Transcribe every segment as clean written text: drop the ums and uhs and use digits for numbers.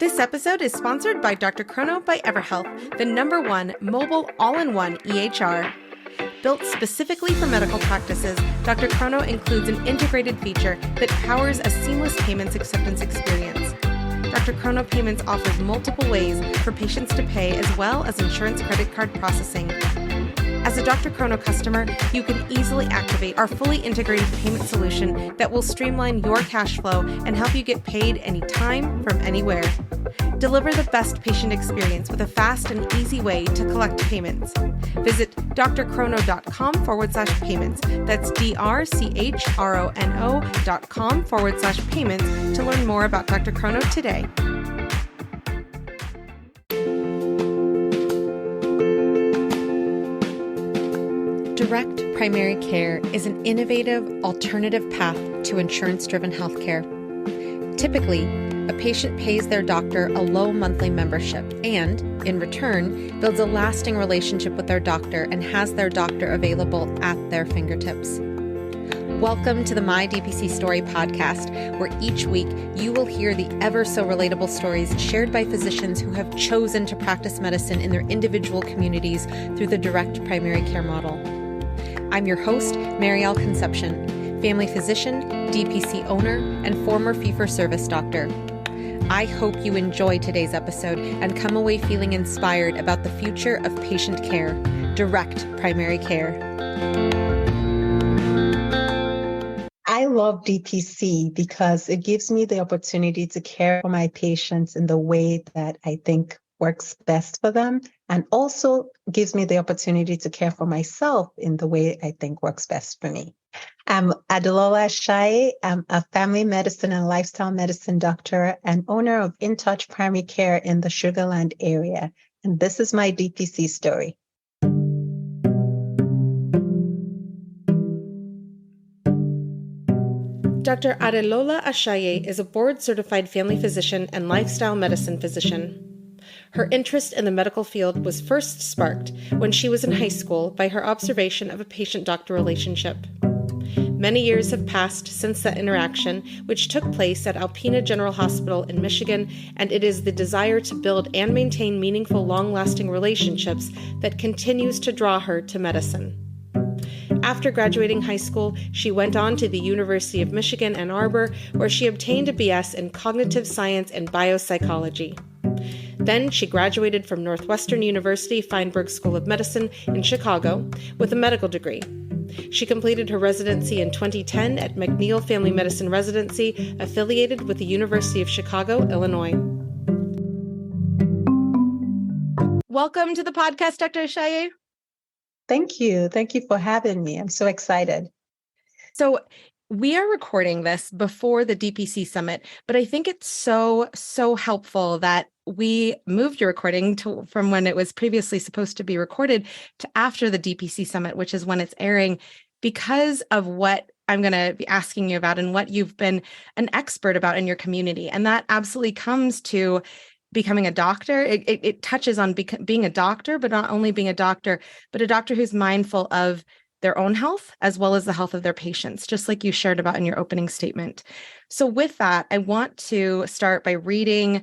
This episode is sponsored by Dr. Chrono by EverHealth, the #1 mobile all-in-one EHR. Built specifically for medical practices, Dr. Chrono includes an integrated feature that powers a seamless payments acceptance experience. Dr. Chrono Payments offers multiple ways for patients to pay as well as insurance credit card processing. As a Dr. Chrono customer, you can easily activate our fully integrated payment solution that will streamline your cash flow and help you get paid anytime from anywhere. Deliver the best patient experience with a fast and easy way to collect payments. Visit drchrono.com/payments. That's drchrono.com/payments to learn more about Dr. Chrono today. Direct primary care is an innovative alternative path to insurance-driven healthcare. Typically, a patient pays their doctor a low monthly membership and, in return, builds a lasting relationship with their doctor and has their doctor available at their fingertips. Welcome to the My DPC Story podcast, where each week you will hear the ever-so-relatable stories shared by physicians who have chosen to practice medicine in their individual communities through the direct primary care model. I'm your host, Marielle Concepcion, family physician, DPC owner, and former fee-for-service doctor. I hope you enjoy today's episode and come away feeling inspired about the future of patient care, direct primary care. I love DPC because it gives me the opportunity to care for my patients in the way that I think works best for them, and also gives me the opportunity to care for myself in the way I think works best for me. I'm Adelola Ashaye. I'm a family medicine and lifestyle medicine doctor and owner of InTouch Primary Care in the Sugar Land area. And this is my DPC story. Dr. Adelola Ashaye is a board-certified family physician and lifestyle medicine physician. Her interest in the medical field was first sparked when she was in high school by her observation of a patient-doctor relationship. Many years have passed since that interaction, which took place at Alpena General Hospital in Michigan, and it is the desire to build and maintain meaningful, long-lasting relationships that continues to draw her to medicine. After graduating high school, she went on to the University of Michigan, Ann Arbor, where she obtained a BS in cognitive science and biopsychology. Then she graduated from Northwestern University Feinberg School of Medicine in Chicago with a medical degree. She completed her residency in 2010 at McNeil Family Medicine Residency, affiliated with the University of Chicago, Illinois. Welcome to the podcast, Dr. Ashaye. Thank you. Thank you for having me. I'm so excited. So we are recording this before the DPC Summit, but I think it's so helpful that we moved your recording from when it was previously supposed to be recorded to after the DPC Summit, which is when it's airing, because of what I'm going to be asking you about and what you've been an expert about in your community. And that absolutely comes to becoming a doctor. It touches on being a doctor, but not only being a doctor, but a doctor who's mindful of their own health as well as the health of their patients, just like you shared about in your opening statement. So with that, I want to start by reading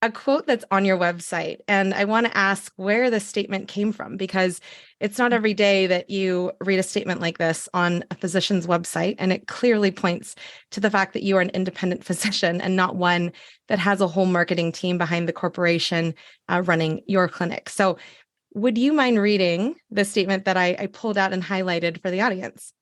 a quote that's on your website. And I want to ask where this statement came from, because it's not every day that you read a statement like this on a physician's website. And it clearly points to the fact that you are an independent physician and not one that has a whole marketing team behind the corporation running your clinic. So would you mind reading the statement that I pulled out and highlighted for the audience?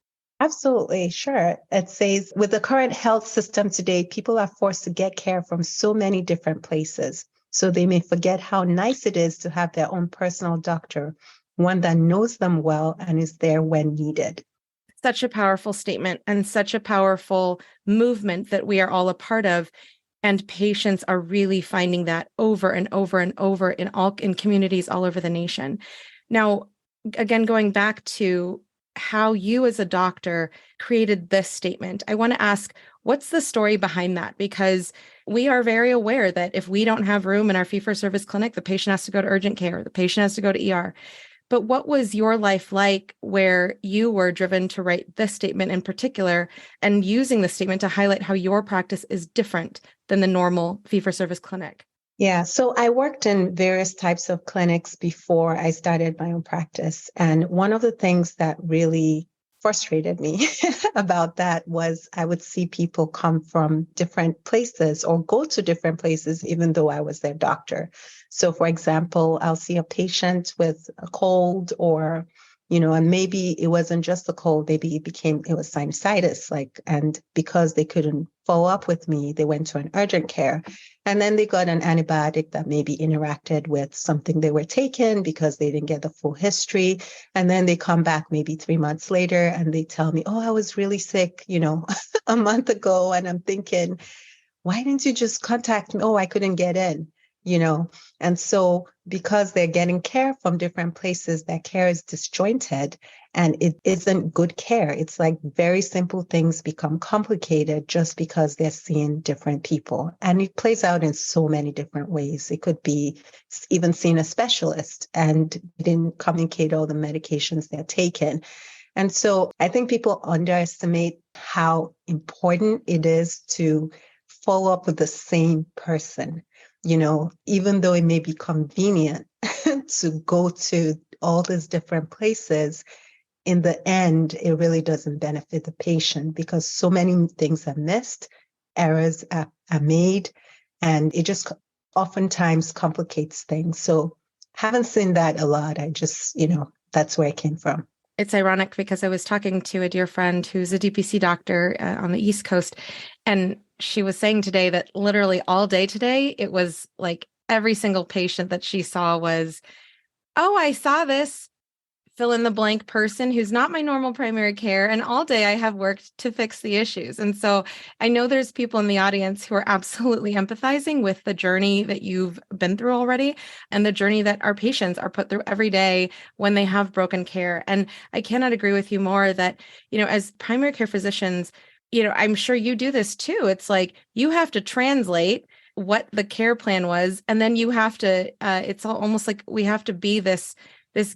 Absolutely, sure. It says, with the current health system today, people are forced to get care from so many different places. So they may forget how nice it is to have their own personal doctor, one that knows them well and is there when needed. Such a powerful statement and such a powerful movement that we are all a part of. And patients are really finding that over and over and over in communities all over the nation. Now, again, going back to how you as a doctor created this statement, I want to ask, what's the story behind that? Because we are very aware that if we don't have room in our fee-for-service clinic, the patient has to go to urgent care, the patient has to go to ER. But what was your life like where you were driven to write this statement in particular and using the statement to highlight how your practice is different than the normal fee-for-service clinic? Yeah, so I worked in various types of clinics before I started my own practice. And one of the things that really frustrated me about that was I would see people come from different places or go to different places, even though I was their doctor. So, for example, I'll see a patient with a cold or and maybe it wasn't just a cold, maybe it was sinusitis, and because they couldn't follow up with me, they went to an urgent care. And then they got an antibiotic that maybe interacted with something they were taking because they didn't get the full history. And then they come back maybe 3 months later and they tell me, oh, I was really sick, a month ago. And I'm thinking, why didn't you just contact me? Oh, I couldn't get in, you know? And so because they're getting care from different places, that care is disjointed and it isn't good care. It's like very simple things become complicated just because they're seeing different people. And it plays out in so many different ways. It could be even seeing a specialist and didn't communicate all the medications they're taking. And so I think people underestimate how important it is to follow up with the same person, even though it may be convenient to go to all these different places. In the end, it really doesn't benefit the patient because so many things are missed, errors are made, and it just oftentimes complicates things. So haven't seen that a lot. I just, that's where I came from. It's ironic because I was talking to a dear friend who's a DPC doctor on the East Coast, and she was saying today that literally all day today, it was like every single patient that she saw was, oh, I saw this fill in the blank person who's not my normal primary care. And all day I have worked to fix the issues. And so I know there's people in the audience who are absolutely empathizing with the journey that you've been through already and the journey that our patients are put through every day when they have broken care. And I cannot agree with you more that, as primary care physicians, I'm sure you do this too. It's like you have to translate what the care plan was, and then you have to, it's almost like we have to be this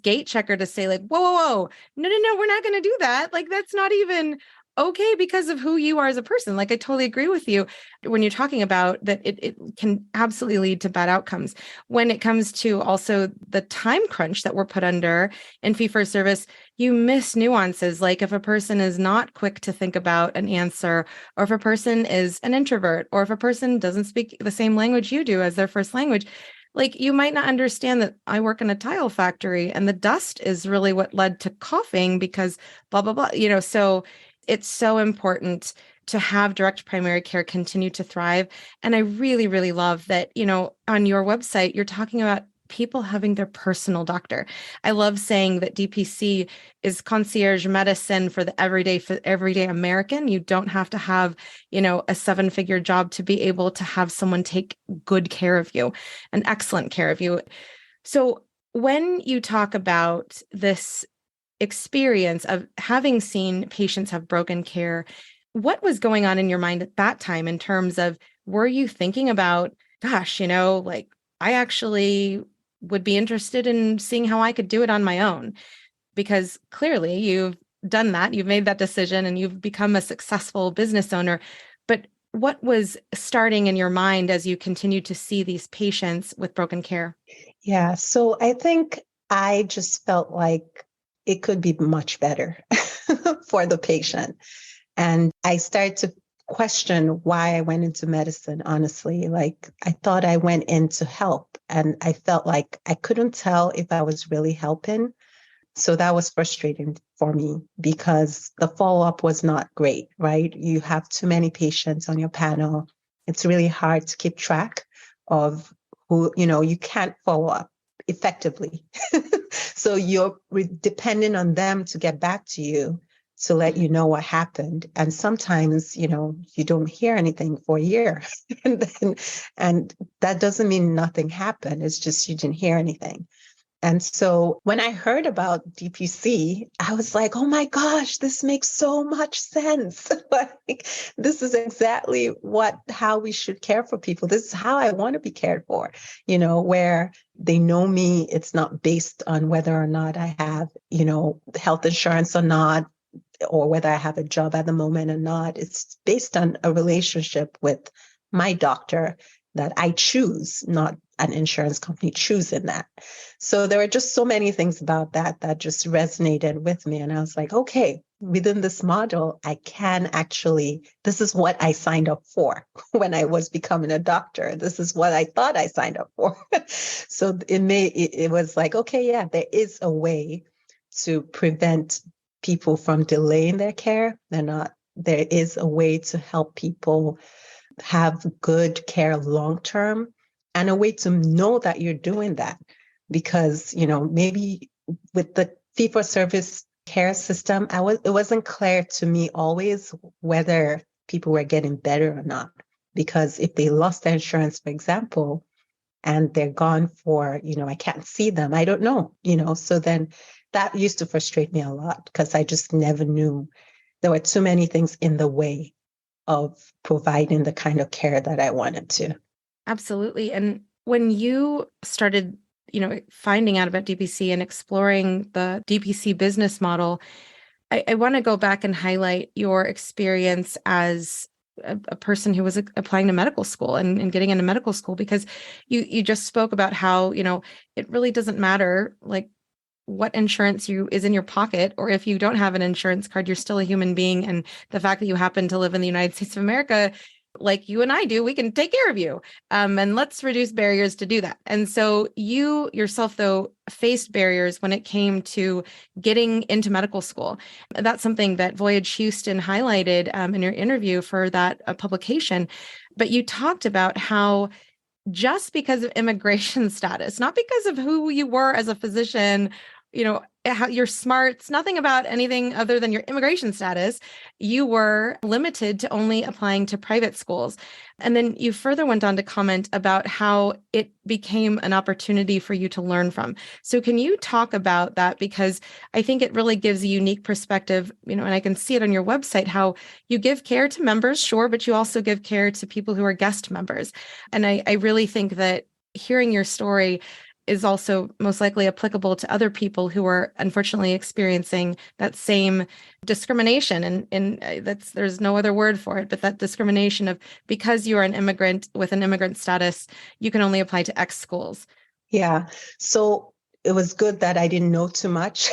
gate checker to say like, whoa, whoa, whoa, no, we're not going to do that. Like, that's not even okay because of who you are as a person. Like, I totally agree with you when you're talking about that it can absolutely lead to bad outcomes. When it comes to also the time crunch that we're put under in fee-for-service, you miss nuances. Like if a person is not quick to think about an answer, or if a person is an introvert, or if a person doesn't speak the same language you do as their first language, like you might not understand that I work in a tile factory and the dust is really what led to coughing because blah, blah, blah, so it's so important to have direct primary care continue to thrive. And I really, really love that, on your website, you're talking about people having their personal doctor. I love saying that DPC is concierge medicine for the everyday American. You don't have to have, a 7-figure job to be able to have someone take good care of you and excellent care of you. So when you talk about this experience of having seen patients have broken care, what was going on in your mind at that time in terms of, were you thinking about, gosh, like I actually would be interested in seeing how I could do it on my own? Because clearly you've done that, you've made that decision and you've become a successful business owner. But what was starting in your mind as you continued to see these patients with broken care? Yeah, so I think I just felt like it could be much better for the patient. And I started to question why I went into medicine, honestly. Like, I thought I went in to help, and I felt like I couldn't tell if I was really helping. So that was frustrating for me because the follow-up was not great, right? You have too many patients on your panel. It's really hard to keep track of who, you can't follow up effectively. So you're dependent on them to get back to you to let you know what happened. And sometimes, you don't hear anything for a year. and that doesn't mean nothing happened. It's just you didn't hear anything. And so when I heard about DPC, I was like, oh my gosh, this makes so much sense. Like, this is exactly how we should care for people. This is how I want to be cared for, where they know me. It's not based on whether or not I have, health insurance or not, or whether I have a job at the moment or not. It's based on a relationship with my doctor that I choose, not an insurance company choosing that. So there were just so many things about that that just resonated with me. And I was like, okay, within this model, I can actually, this is what I signed up for when I was becoming a doctor. This is what I thought I signed up for. So it was like, okay, yeah, there is a way to prevent people from delaying their care. There is a way to help people have good care long term, and a way to know that you're doing that. Because, maybe with the fee for service care system, it wasn't clear to me always whether people were getting better or not. Because if they lost their insurance, for example, and they're gone for, I can't see them, I don't know, so then that used to frustrate me a lot because I just never knew. There were too many things in the way of providing the kind of care that I wanted to. Absolutely. And when you started, finding out about DPC and exploring the DPC business model, I want to go back and highlight your experience as a person who was applying to medical school and getting into medical school, because you just spoke about how, it really doesn't matter like what insurance is in your pocket, or if you don't have an insurance card, you're still a human being. And the fact that you happen to live in the United States of America, like you and I do, we can take care of you. And let's reduce barriers to do that. And so you yourself, though, faced barriers when it came to getting into medical school. That's something that Voyage Houston highlighted in your interview for that publication. But you talked about how just because of immigration status, not because of who you were as a physician, how your smarts, nothing about anything other than your immigration status, you were limited to only applying to private schools. And then you further went on to comment about how it became an opportunity for you to learn from. So can you talk about that? Because I think it really gives a unique perspective, and I can see it on your website, how you give care to members, sure, but you also give care to people who are guest members. And I really think that hearing your story is also most likely applicable to other people who are unfortunately experiencing that same discrimination. And there's no other word for it, but that discrimination of, because you are an immigrant with an immigrant status, you can only apply to X schools. Yeah. So it was good that I didn't know too much,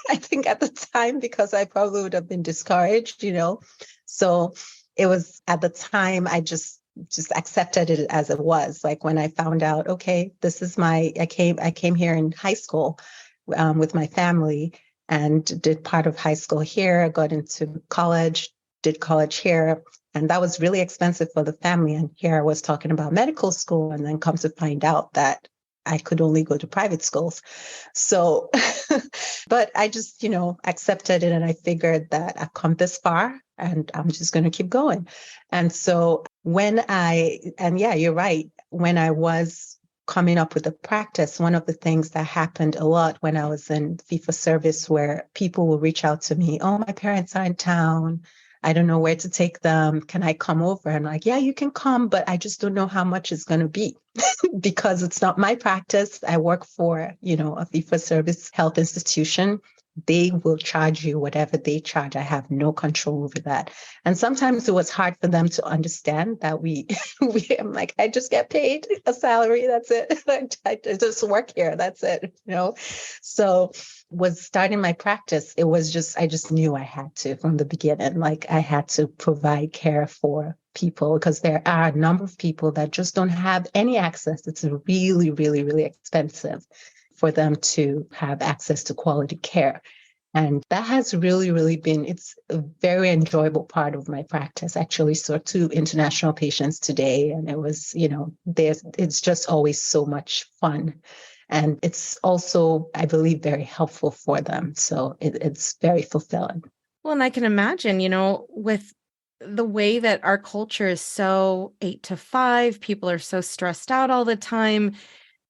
I think at the time, because I probably would have been discouraged, So it was, at the time, I just accepted it as it was. Like when I found out, okay, this is I came here in high school with my family and did part of high school here. I got into college, did college here. And that was really expensive for the family. And here I was talking about medical school, and then come to find out that I could only go to private schools. So, but I just, accepted it, and I figured that I've come this far and I'm just going to keep going. And so and yeah, you're right. When I was coming up with the practice, one of the things that happened a lot when I was in fee for service, where people will reach out to me, oh, my parents are in town, I don't know where to take them, can I come over? And I'm like, yeah, you can come, but I just don't know how much it's going to be because it's not my practice. I work for, a fee for service health institution. They will charge you whatever they charge. I have no control over that. And sometimes it was hard for them to understand that I'm like, I just get paid a salary. That's it. I just work here. That's it. So was starting my practice, I just knew I had to from the beginning. Like I had to provide care for people, because there are a number of people that just don't have any access. It's really, really, really expensive for them to have access to quality care. And that has really, really it's a very enjoyable part of my practice. Actually, saw 2 international patients today, and it was, it's just always so much fun. And it's also, I believe, very helpful for them. So it's very fulfilling. Well, and I can imagine, with the way that our culture is so 8 to 5, people are so stressed out all the time,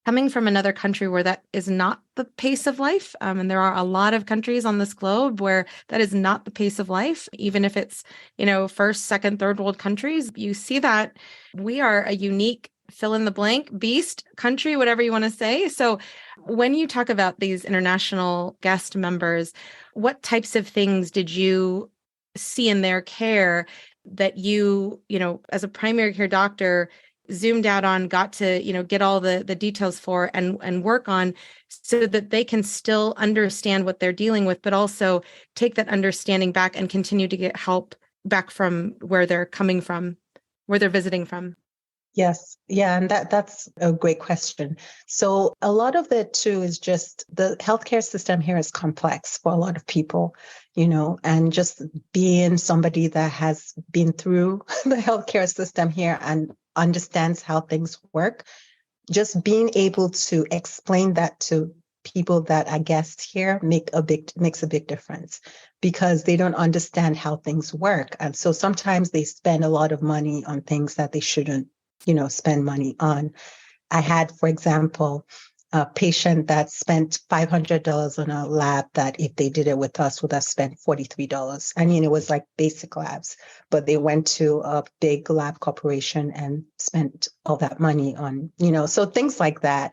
coming from another country where that is not the pace of life. And there are a lot of countries on this globe where that is not the pace of life, even if it's, first, second, third world countries. You see that we are a unique fill in the blank beast country, whatever you want to say. So when you talk about these international guest members, what types of things did you see in their care that you, as a primary care doctor, zoomed out on, got to, get all the details for and work on, so that they can still understand what they're dealing with, but also take that understanding back and continue to get help back from where they're coming from, where they're visiting from? Yes. Yeah. And that's a great question. So a lot of it too is just the healthcare system here is complex for a lot of people, and just being somebody that has been through the healthcare system here and understands how things work, just being able to explain that to people that are guests here makes a big difference, because they don't understand how things work. And so sometimes they spend a lot of money on things that they shouldn't spend money on. I had, for example, a patient that spent $500 on a lab that, if they did it with us, would have spent $43. I mean, it was like basic labs, but they went to a big lab corporation and spent all that money on, so things like that,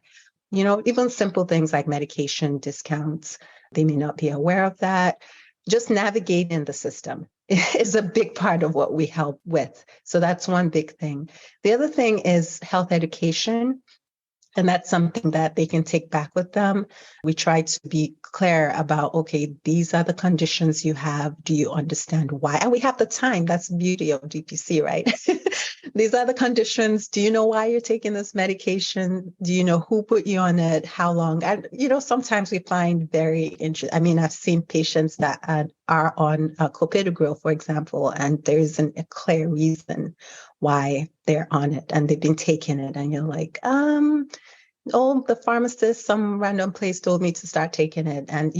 even simple things like medication discounts, they may not be aware of that. Just navigating the system is a big part of what we help with. So that's one big thing. The other thing is health education. And that's something that they can take back with them. We try to be clear about, okay, these are the conditions you have. Do you understand why? And we have the time. That's the beauty of DPC, right? These are the conditions. Do you know why you're taking this medication? Do you know who put you on it? How long? And, sometimes we find very interesting. I mean, I've seen patients that are on clopidogrel, for example, and there isn't a clear reason why they're on it, and they've been taking it, and you're like, oh, the pharmacist, some random place told me to start taking it. And,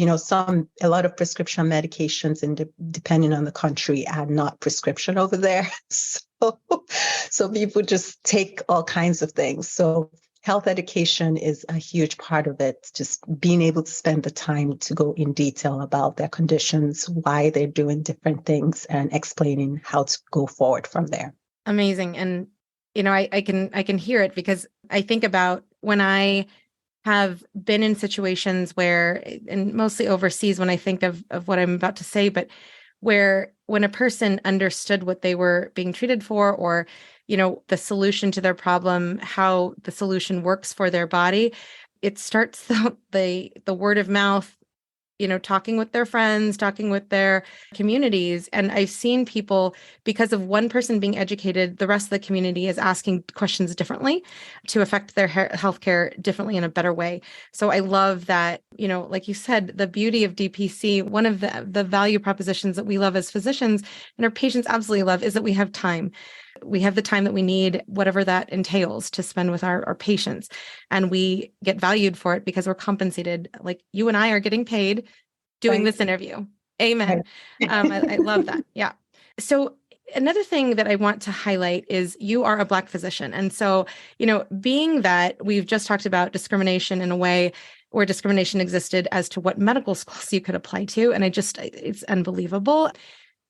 a lot of prescription medications, and depending on the country, are not prescription over there. So people just take all kinds of things. So health education is a huge part of it, just being able to spend the time to go in detail about their conditions, why they're doing different things, and explaining how to go forward from there. Amazing. And, I can hear it, because I think about when I have been in situations where, and mostly overseas when I think of what I'm about to say, but where when a person understood what they were being treated for, or, the solution to their problem, how the solution works for their body, it starts the word of mouth, talking with their friends, talking with their communities. And I've seen people, because of one person being educated, the rest of the community is asking questions differently to affect their healthcare differently in a better way. So I love that, like you said, the beauty of DPC, one of the value propositions that we love as physicians and our patients absolutely love, is that we have time. We have the time that we need, whatever that entails, to spend with our patients. And we get valued for it because we're compensated. Like you and I are getting paid doing this interview. Amen. Right. I love that. Yeah. So another thing that I want to highlight is you are a Black physician. And so, being that we've just talked about discrimination in a way where discrimination existed as to what medical schools you could apply to. And it's unbelievable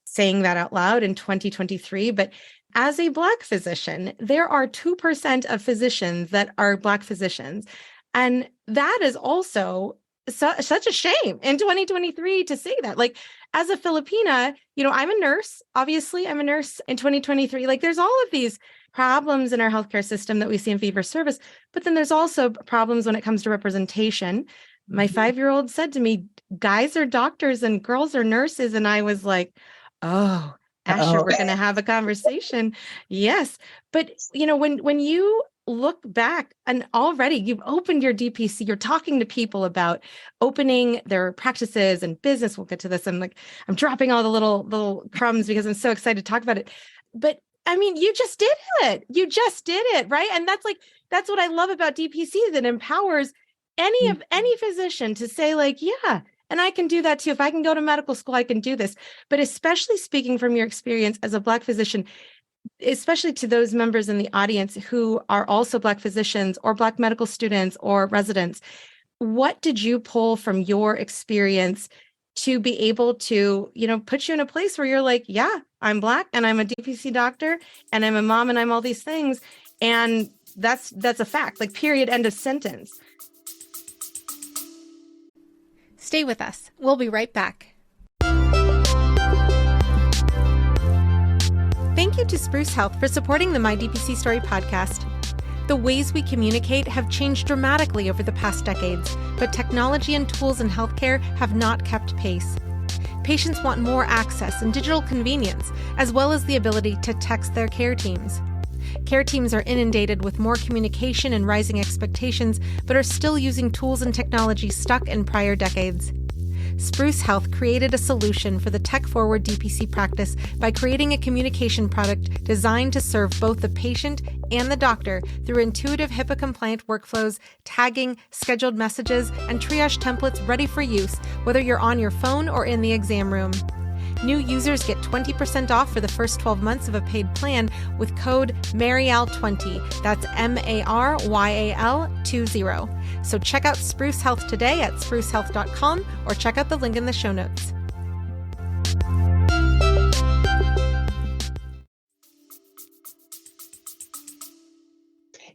saying that out loud in 2023. But as a Black physician, there are 2% of physicians that are Black physicians. And that is also such a shame in 2023 to say that. Like, as a Filipina, I'm a nurse. Obviously, I'm a nurse in 2023. Like, there's all of these problems in our healthcare system that we see in fee-for-service, but then there's also problems when it comes to representation. My 5-year-old said to me, guys are doctors and girls are nurses. And I was like, oh, Asher, we're going to have a conversation. Yes. But, when you look back and already you've opened your DPC, you're talking to people about opening their practices and business. We'll get to this. I'm dropping all the little crumbs because I'm so excited to talk about it. But I mean, you just did it. You just did it. Right. And that's what I love about DPC, that empowers any physician to say, like, yeah, and I can do that too. If I can go to medical school, I can do this. But especially speaking from your experience as a Black physician, especially to those members in the audience who are also Black physicians or Black medical students or residents, what did you pull from your experience to be able to, put you in a place where you're like, yeah, I'm Black and I'm a DPC doctor and I'm a mom and I'm all these things. And that's a fact, like, period, end of sentence. Stay with us. We'll be right back. Thank you to Spruce Health for supporting the My DPC Story podcast. The ways we communicate have changed dramatically over the past decades, but technology and tools in healthcare have not kept pace. Patients want more access and digital convenience, as well as the ability to text their care teams. Care teams are inundated with more communication and rising expectations, but are still using tools and technology stuck in prior decades. Spruce Health created a solution for the tech-forward DPC practice by creating a communication product designed to serve both the patient and the doctor through intuitive HIPAA-compliant workflows, tagging, scheduled messages, and triage templates ready for use, whether you're on your phone or in the exam room. New users get 20% off for the first 12 months of a paid plan with code MARYAL20. That's MARYAL20. So check out Spruce Health today at sprucehealth.com or check out the link in the show notes.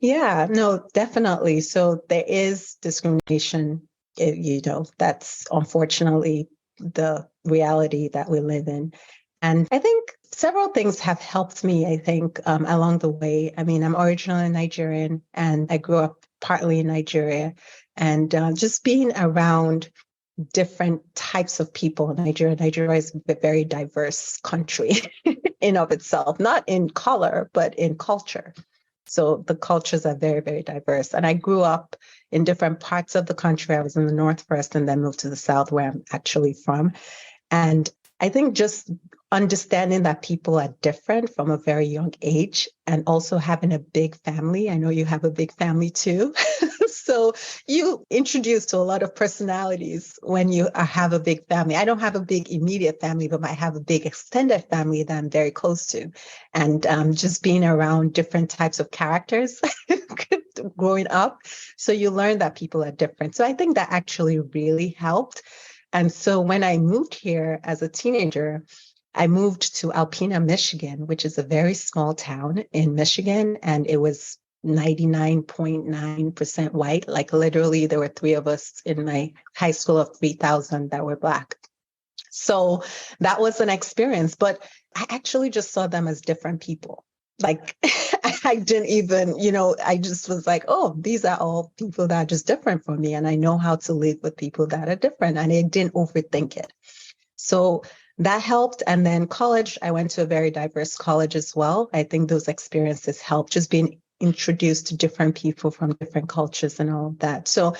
Yeah, no, definitely. So there is discrimination, that's unfortunately the reality that we live in. And I think several things have helped me, along the way. I mean, I'm originally Nigerian and I grew up partly in Nigeria. And just being around different types of people in Nigeria. Nigeria is a very diverse country in of itself, not in color, but in culture. So the cultures are very, very diverse. And I grew up in different parts of the country. I was in the North first and then moved to the South, where I'm actually from. And I think just understanding that people are different from a very young age and also having a big family. I know you have a big family too. So you introduce to a lot of personalities when you have a big family. I don't have a big immediate family, but I have a big extended family that I'm very close to. And just being around different types of characters growing up. So you learn that people are different. So I think that actually really helped. And so when I moved here as a teenager, I moved to Alpena, Michigan, which is a very small town in Michigan. And it was 99.9% white. Like literally, there were three of us in my high school of 3,000 that were Black. So that was an experience, but I actually just saw them as different people. Like I didn't even, I just was like, oh, these are all people that are just different from me. And I know how to live with people that are different. And I didn't overthink it. So that helped. And then college, I went to a very diverse college as well. I think those experiences helped, just being introduced to different people from different cultures and all of that. So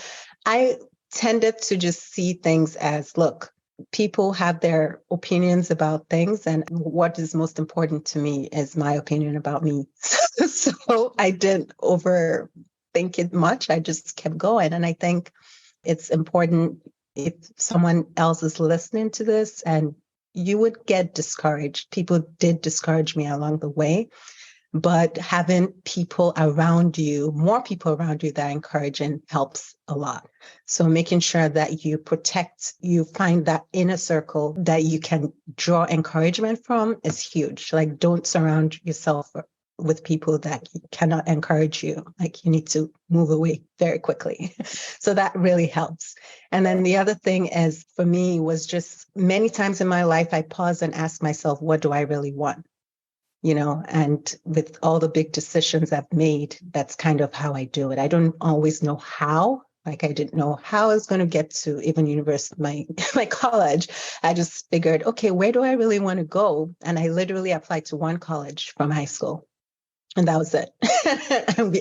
I tended to just see things as, look, people have their opinions about things, and what is most important to me is my opinion about me. So I didn't overthink it much. I just kept going. And I think it's important if someone else is listening to this and you would get discouraged. People did discourage me along the way. But having people around you, more people around you that encouraging helps a lot. So making sure that you find that inner circle that you can draw encouragement from is huge. Like, don't surround yourself with people that cannot encourage you. Like, you need to move away very quickly. So that really helps. And then the other thing is, for me, was just many times in my life, I pause and ask myself, what do I really want? And with all the big decisions I've made, that's kind of how I do it. I don't always know how. Like, I didn't know how I was going to get to even university, my college. I just figured, okay, where do I really want to go? And I literally applied to one college from high school. And that was it.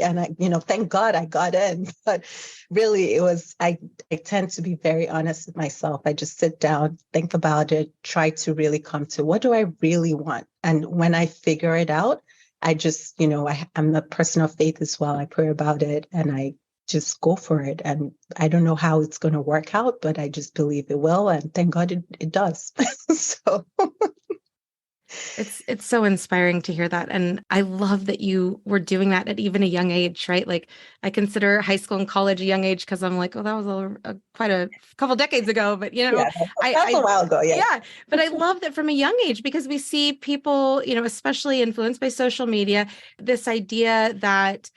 And I, thank God I got in. But really, I tend to be very honest with myself. I just sit down, think about it, try to really come to, what do I really want? And when I figure it out, I just, I'm a person of faith as well. I pray about it and I just go for it. And I don't know how it's going to work out, but I just believe it will. And thank God it does. So... It's so inspiring to hear that. And I love that you were doing that at even a young age, right? Like, I consider high school and college a young age because I'm like, oh, that was quite a couple decades ago. But, yeah, that's a while ago. Yeah. Yeah. But I love that from a young age, because we see people, especially influenced by social media, this idea that,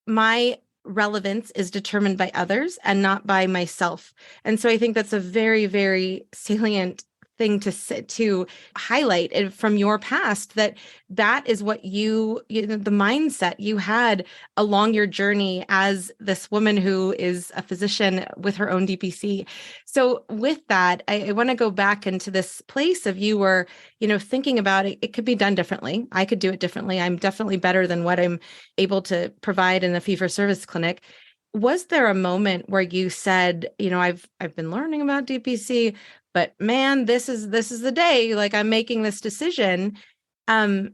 my relevance is determined by others and not by myself. And so I think that's a very, very salient thing to highlight from your past, that is what the mindset you had along your journey as this woman who is a physician with her own DPC. So with that, I want to go back into this place of you were, thinking about it. It could be done differently. I could do it differently. I'm definitely better than what I'm able to provide in a fee-for-service clinic. Was there a moment where you said, I've been learning about DPC, but man, this is the day, like I'm making this decision. Let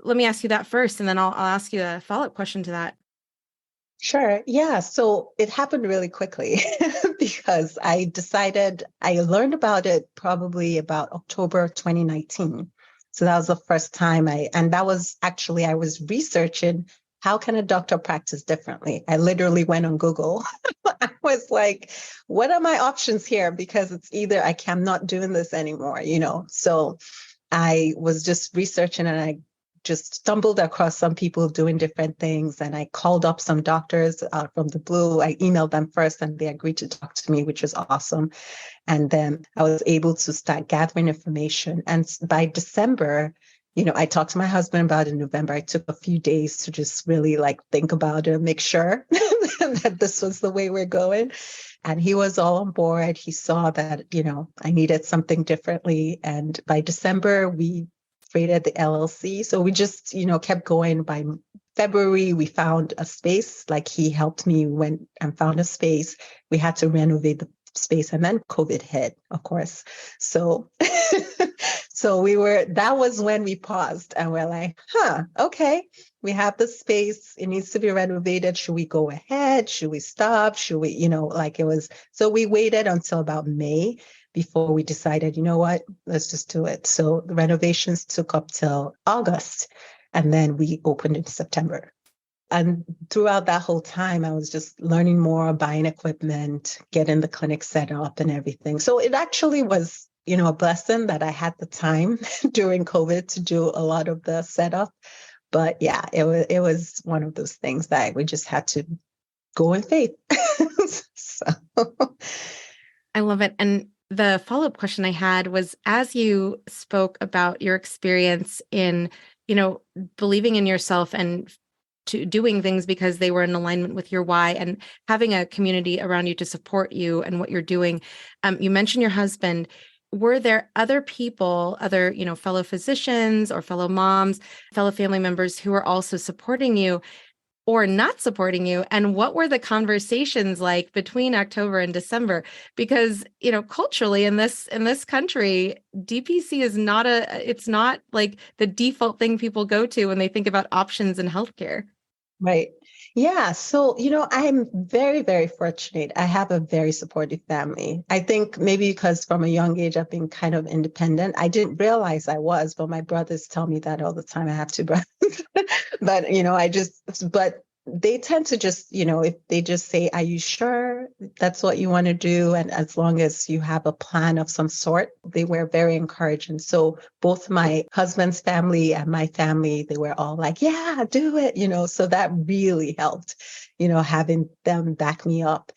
me ask you that first, and then I'll ask you a follow-up question to that. Sure. Yeah. So it happened really quickly because I learned about it probably about October 2019. So that was the first time and that was actually, I was researching how can a doctor practice differently? I literally went on Google. I was like, what are my options here? Because it's either I'm not doing this anymore, So I was just researching and I just stumbled across some people doing different things. And I called up some doctors from the blue. I emailed them first and they agreed to talk to me, which was awesome. And then I was able to start gathering information. And by December, I talked to my husband about it in November. I took a few days to just really think about it, make sure that this was the way we're going. And he was all on board. He saw that, I needed something differently. And by December, we created the LLC. So we just, kept going. By February, we found a space. He helped me went and found a space. We had to renovate the space, and then COVID hit, of course. So, that was when we paused and we're like, okay, we have the space. It needs to be renovated. Should we go ahead? Should we stop? Should we, it was, so we waited until about May before we decided, you know what, let's just do it. So the renovations took up till August, and then we opened in September. And throughout that whole time, I was just learning more, buying equipment, getting the clinic set up and everything. So it actually was, a blessing that I had the time during COVID to do a lot of the setup. But yeah, it was one of those things that we just had to go in faith. So. I love it. And the follow-up question I had was, as you spoke about your experience in, believing in yourself and to doing things because they were in alignment with your why and having a community around you to support you and what you're doing. You mentioned your husband. Were there other people, fellow physicians or fellow moms, fellow family members who were also supporting you or not supporting you? And what were the conversations like between October and December? Because, culturally in this country, DPC is it's not like the default thing people go to when they think about options in healthcare. Right. Yeah. So, I'm very, very fortunate. I have a very supportive family. I think maybe because from a young age, I've been kind of independent. I didn't realize I was, but my brothers tell me that all the time. I have two brothers. But they tend to just, if they just say, are you sure that's what you want to do? And as long as you have a plan of some sort, they were very encouraging. So both my husband's family and my family, they were all like, yeah, do it, so that really helped, having them back me up.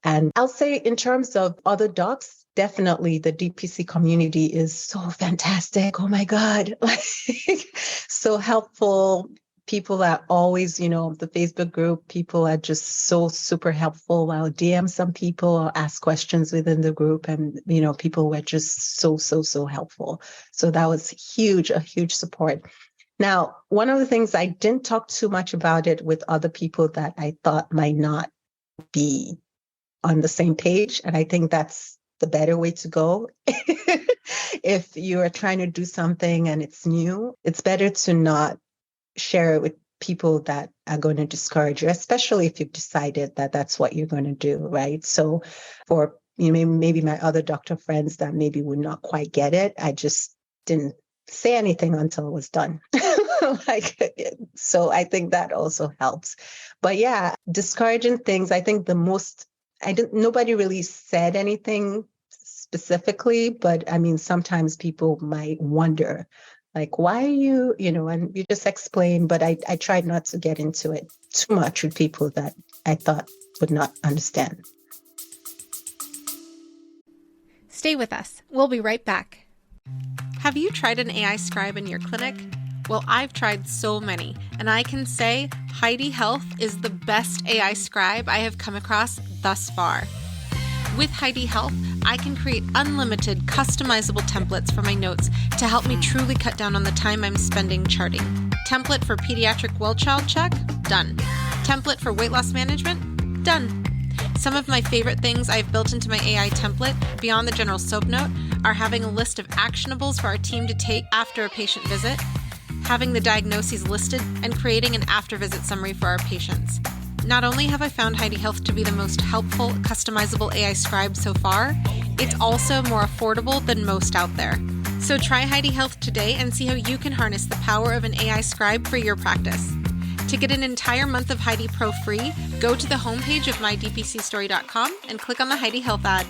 And I'll say in terms of other docs, definitely the DPC community is so fantastic. Oh my God, so helpful. People are always, the Facebook group, people are just so super helpful. I'll DM some people or ask questions within the group, and, people were just so, so, so helpful. So that was a huge support. Now, one of the things I didn't talk too much about it with other people that I thought might not be on the same page. And I think that's the better way to go. If you are trying to do something and it's new, it's better to not share it with people that are going to discourage you, especially if you've decided that that's what you're going to do, right? So for maybe my other doctor friends that maybe would not quite get it, I just didn't say anything until it was done. So I think that also helps. But yeah, discouraging things, I think nobody really said anything specifically, but I mean, sometimes people might wonder, why are you, and you just explain, but I tried not to get into it too much with people that I thought would not understand. Stay with us. We'll be right back. Have you tried an AI scribe in your clinic? Well, I've tried so many, and I can say Heidi Health is the best AI scribe I have come across thus far. With Heidi Health, I can create unlimited, customizable templates for my notes to help me truly cut down on the time I'm spending charting. Template for pediatric well child check? Done. Template for weight loss management? Done. Some of my favorite things I've built into my AI template, beyond the general soap note, are having a list of actionables for our team to take after a patient visit, having the diagnoses listed, and creating an after-visit summary for our patients. Not only have I found Heidi Health to be the most helpful, customizable AI scribe so far, it's also more affordable than most out there. So try Heidi Health today and see how you can harness the power of an AI scribe for your practice. To get an entire month of Heidi Pro free, go to the homepage of mydpcstory.com and click on the Heidi Health ad.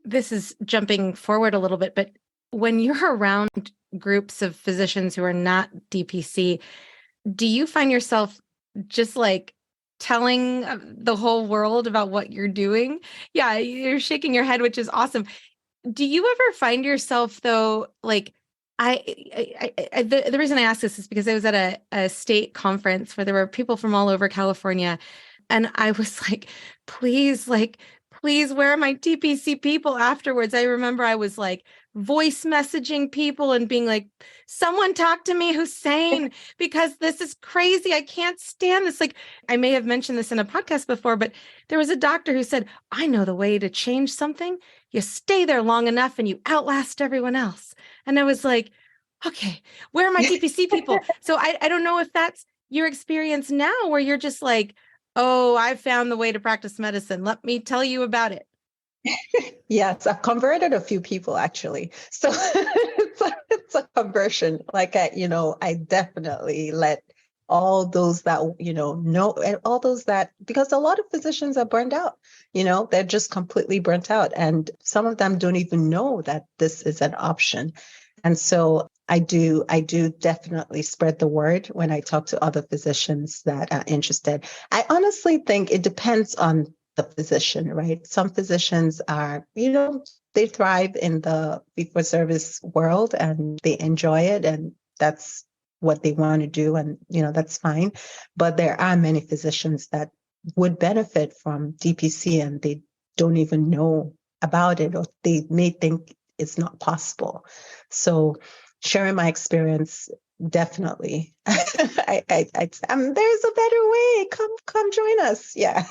This is jumping forward a little bit, but when you're around groups of physicians who are not DPC, do you find yourself just like telling the whole world about what you're doing? Yeah, you're shaking your head, which is awesome. Do you ever find yourself though, like the reason I ask this is because I was at a state conference where there were people from all over California, and I was please, where are my TPC people afterwards? I remember I was like voice messaging people and being like, someone talk to me, Hussein, because this is crazy. I can't stand this. Like, I may have mentioned this in a podcast before, but there was a doctor who said, I know the way to change something. You stay there long enough and you outlast everyone else. And I was like, okay, where are my TPC people? So I don't know if that's your experience now, where you're just like, oh, I found the way to practice medicine. Let me tell you about it. Yes, I've converted a few people actually. So it's a conversion. Like I definitely let all those that, know, and all those that, because a lot of physicians are burned out, they're just completely burnt out. And some of them don't even know that this is an option. And so I do definitely spread the word when I talk to other physicians that are interested. I honestly think it depends on the physician, right? Some physicians are, they thrive in the fee-for-service world and they enjoy it, and that's what they want to do, and that's fine. But there are many physicians that would benefit from DPC and they don't even know about it, or they may think it's not possible. So sharing my experience, definitely. There's a better way. Come join us. Yeah.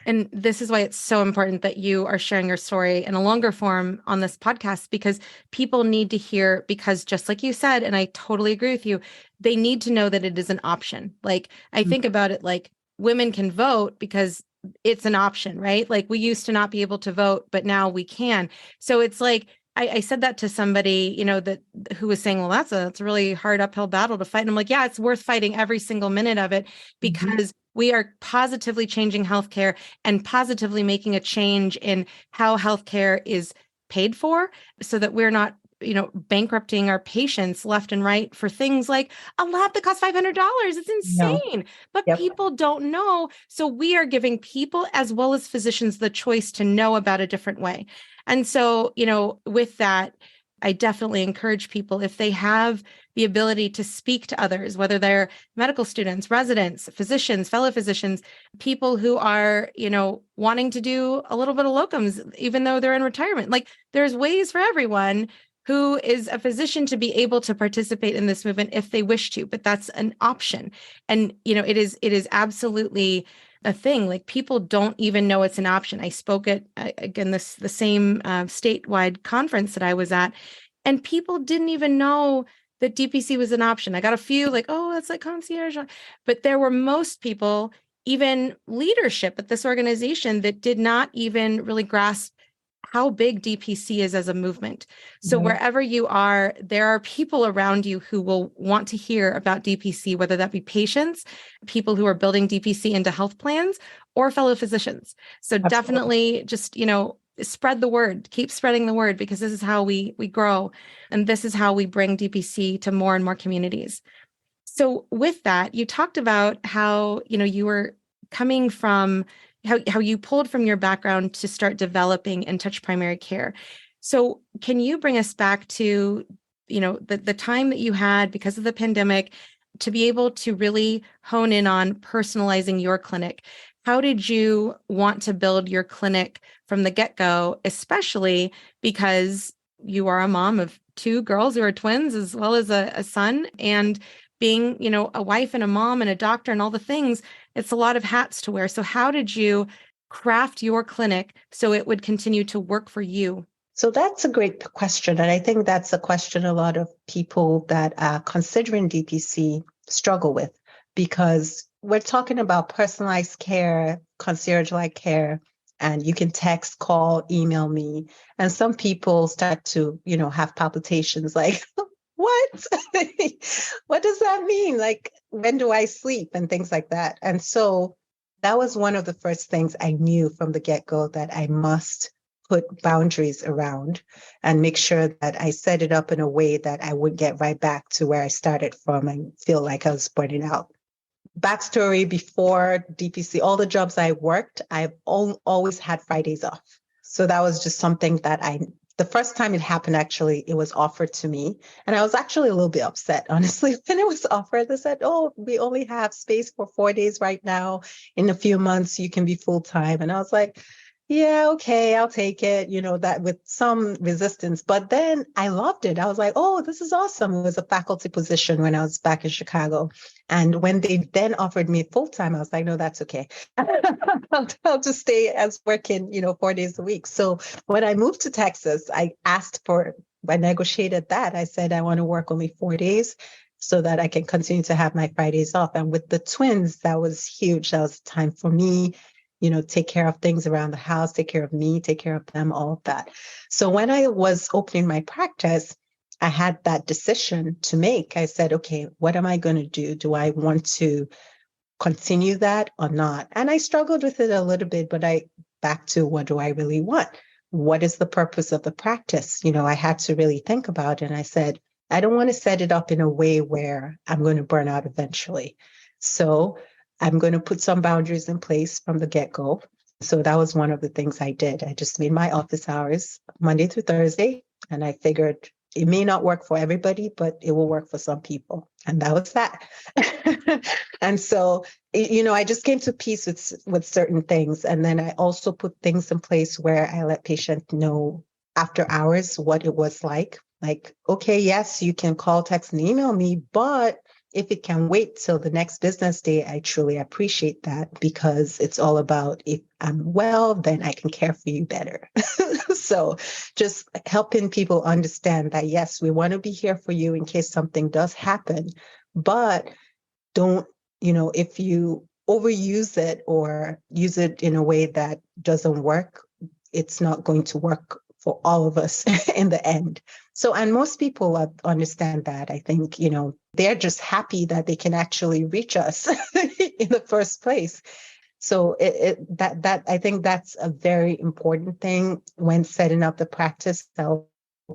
And this is why it's so important that you are sharing your story in a longer form on this podcast, because people need to hear, because just like you said, and I totally agree with you, they need to know that it is an option. Like, I think about it like women can vote because it's an option, right? Like, we used to not be able to vote, but now we can. So it's like, I said that to somebody, that who was saying, well, that's a really hard uphill battle to fight. And I'm like, yeah, it's worth fighting every single minute of it, because we are positively changing healthcare and positively making a change in how healthcare is paid for, so that we're not, bankrupting our patients left and right for things like a lab that costs $500. It's insane, but people don't know. So we are giving people as well as physicians the choice to know about a different way. And so, with that, I definitely encourage people, if they have the ability to speak to others, whether they're medical students, residents, physicians, fellow physicians, people who are, wanting to do a little bit of locums, even though they're in retirement. Like, there's ways for everyone who is a physician to be able to participate in this movement if they wish to, but that's an option. And, it is absolutely a thing. Like, people don't even know it's an option. I spoke at, again, the same statewide conference that I was at, and people didn't even know that DPC was an option. I got a few like, oh, that's like concierge. But there were most people, even leadership at this organization, that did not even really grasp how big DPC is as a movement. So wherever you are, there are people around you who will want to hear about DPC, whether that be patients, people who are building DPC into health plans, or fellow physicians. So definitely just, spread the word, keep spreading the word, because this is how we grow. And this is how we bring DPC to more and more communities. So with that, you talked about how, you were coming from how you pulled from your background to start developing InTouch primary care. So can you bring us back to, the time that you had because of the pandemic to be able to really hone in on personalizing your clinic? How did you want to build your clinic from the get-go, especially because you are a mom of two girls who are twins, as well as a son, and being, a wife and a mom and a doctor and all the things, it's a lot of hats to wear. So how did you craft your clinic so it would continue to work for you? So that's a great question. And I think that's a question a lot of people that are considering DPC struggle with, because we're talking about personalized care, concierge-like care, and you can text, call, email me. And some people start to, have palpitations like, what? What does that mean? Like, when do I sleep and things like that? And so that was one of the first things I knew from the get-go, that I must put boundaries around and make sure that I set it up in a way that I would get right back to where I started from and feel like I was burning out. Backstory: before DPC, all the jobs I worked, I've always had Fridays off. So that was just something that the first time it happened, actually, it was offered to me. And I was actually a little bit upset, honestly, when it was offered. They said, oh, we only have space for 4 days right now. In a few months, you can be full time. And I was like, yeah, okay, I'll take it, that with some resistance. But then I loved it. I was like, oh, this is awesome. It was a faculty position when I was back in Chicago. And when they then offered me full time, I was like, no, that's okay. I'll just stay as working, 4 days a week. So when I moved to Texas, I negotiated that. I said, I want to work only 4 days so that I can continue to have my Fridays off. And with the twins, that was huge. That was time for me, take care of things around the house, take care of me, take care of them, all of that. So when I was opening my practice, I had that decision to make. I said, okay, what am I going to do? Do I want to continue that or not? And I struggled with it a little bit, but back to, what do I really want? What is the purpose of the practice? I had to really think about it. And I said, I don't want to set it up in a way where I'm going to burn out eventually. So I'm going to put some boundaries in place from the get-go. So that was one of the things I did. I just made my office hours Monday through Thursday, and I figured it may not work for everybody, but it will work for some people. And that was that. And so, I just came to peace with certain things. And then I also put things in place where I let patients know after hours what it was like. Like, okay, yes, you can call, text, and email me, but if it can wait till the next business day, I truly appreciate that, because it's all about, if I'm well, then I can care for you better. So just helping people understand that, yes, we want to be here for you in case something does happen, but don't, if you overuse it or use it in a way that doesn't work, it's not going to work for all of us in the end. So, and most people understand that. I think, they're just happy that they can actually reach us in the first place. So that I think that's a very important thing when setting up the practice. I'll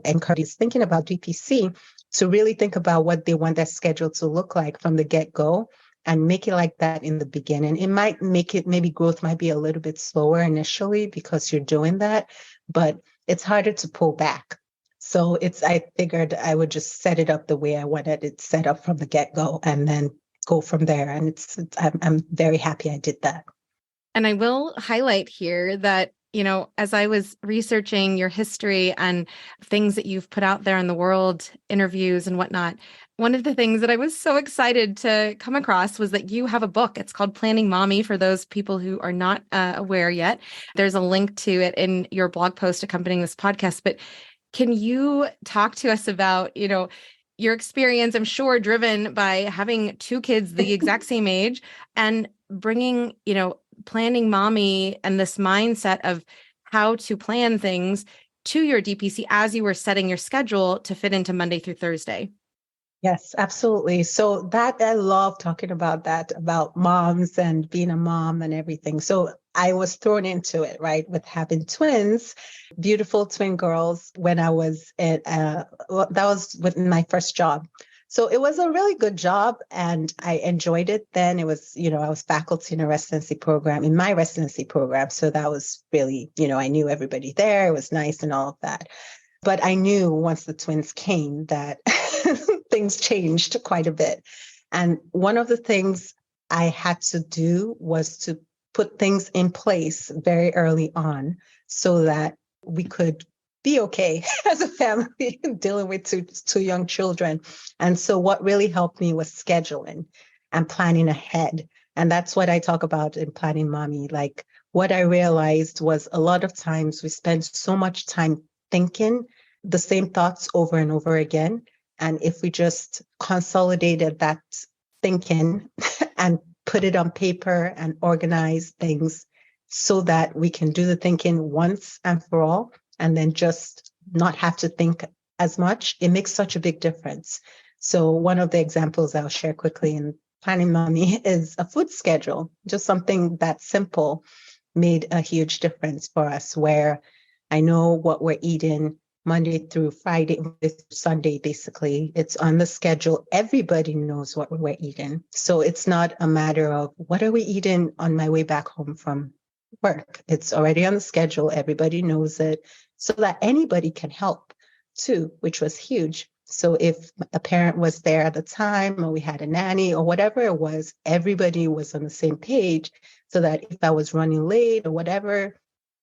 encourage thinking about DPC to really think about what they want their schedule to look like from the get-go, and make it like that in the beginning. It might make it, maybe growth might be a little bit slower initially because you're doing that, but it's harder to pull back. So I figured I would just set it up the way I wanted it set up from the get-go, and then go from there. And I'm very happy I did that. And I will highlight here that, as I was researching your history and things that you've put out there in the world, interviews and whatnot, one of the things that I was so excited to come across was that you have a book. It's called Planning Mommy, for those people who are not aware yet. There's a link to it in your blog post accompanying this podcast. But can you talk to us about, your experience, I'm sure driven by having two kids the exact same age, and bringing, Planning Mommy and this mindset of how to plan things to your DPC as you were setting your schedule to fit into Monday through Thursday? Yes, absolutely. So that, I love talking about that, about moms and being a mom and everything. So I was thrown into it, right, with having twins, beautiful twin girls, when I was that was with my first job. So it was a really good job and I enjoyed it. Then it was, I was faculty in a residency program, in my residency program. So that was really, I knew everybody there. It was nice and all of that. But I knew once the twins came that things changed quite a bit. And one of the things I had to do was to put things in place very early on so that we could be okay as a family dealing with two young children. And so what really helped me was scheduling and planning ahead. And that's what I talk about in Planning Mommy. Like what I realized was a lot of times we spend so much time thinking the same thoughts over and over again. And if we just consolidated that thinking and put it on paper and organize things so that we can do the thinking once and for all, and then just not have to think as much, it makes such a big difference. So one of the examples I'll share quickly in Planning Mommy is a food schedule. Just something that simple made a huge difference for us, where I know what we're eating Monday through Friday, Sunday, basically. It's on the schedule. Everybody knows what we're eating. So it's not a matter of what are we eating on my way back home from work. It's already on the schedule. Everybody knows it so that anybody can help too, which was huge. So if a parent was there at the time or we had a nanny or whatever it was, everybody was on the same page so that if I was running late or whatever,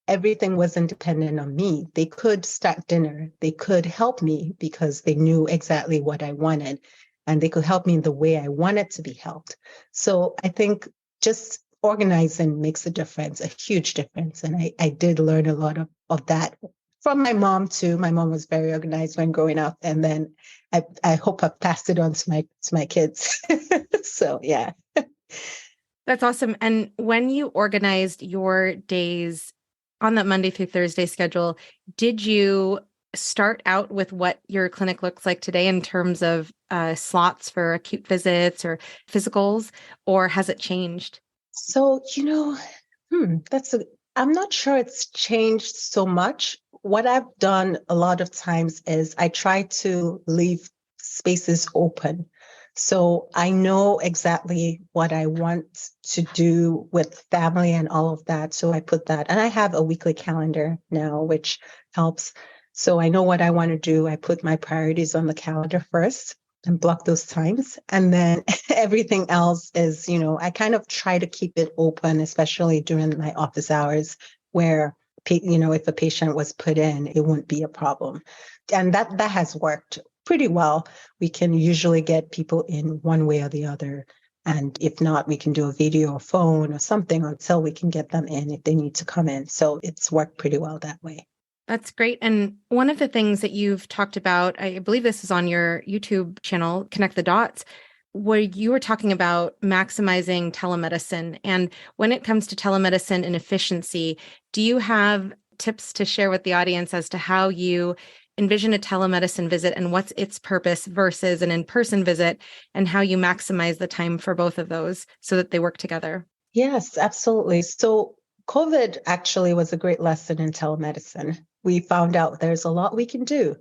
everything wasn't dependent on me. They could start dinner. They could help me because they knew exactly what I wanted and they could help me in the way I wanted to be helped. So I think just organizing makes a difference, a huge difference. And I did learn a lot of that from my mom too. My mom was very organized when growing up. And then I hope I've passed it on to my kids. So yeah. That's awesome. And when you organized your days on that Monday through Thursday schedule, did you start out with what your clinic looks like today in terms of slots for acute visits or physicals, or has it changed? So, I'm not sure it's changed so much. What I've done a lot of times is I try to leave spaces open. So I know exactly what I want to do with family and all of that. So I put that, and I have a weekly calendar now, which helps. So I know what I want to do. I put my priorities on the calendar first and block those times. And then everything else is, I kind of try to keep it open, especially during my office hours where, if a patient was put in, it wouldn't be a problem. And that has worked pretty well. We can usually get people in one way or the other. And if not, we can do a video or phone or something until we can get them in if they need to come in. So it's worked pretty well that way. That's great. And one of the things that you've talked about, I believe this is on your YouTube channel, Connect the Dots, where you were talking about maximizing telemedicine. And when it comes to telemedicine and efficiency, do you have tips to share with the audience as to how you envision a telemedicine visit and what's its purpose versus an in-person visit, and how you maximize the time for both of those so that they work together? Yes, absolutely. So COVID actually was a great lesson in telemedicine. We found out there's a lot we can do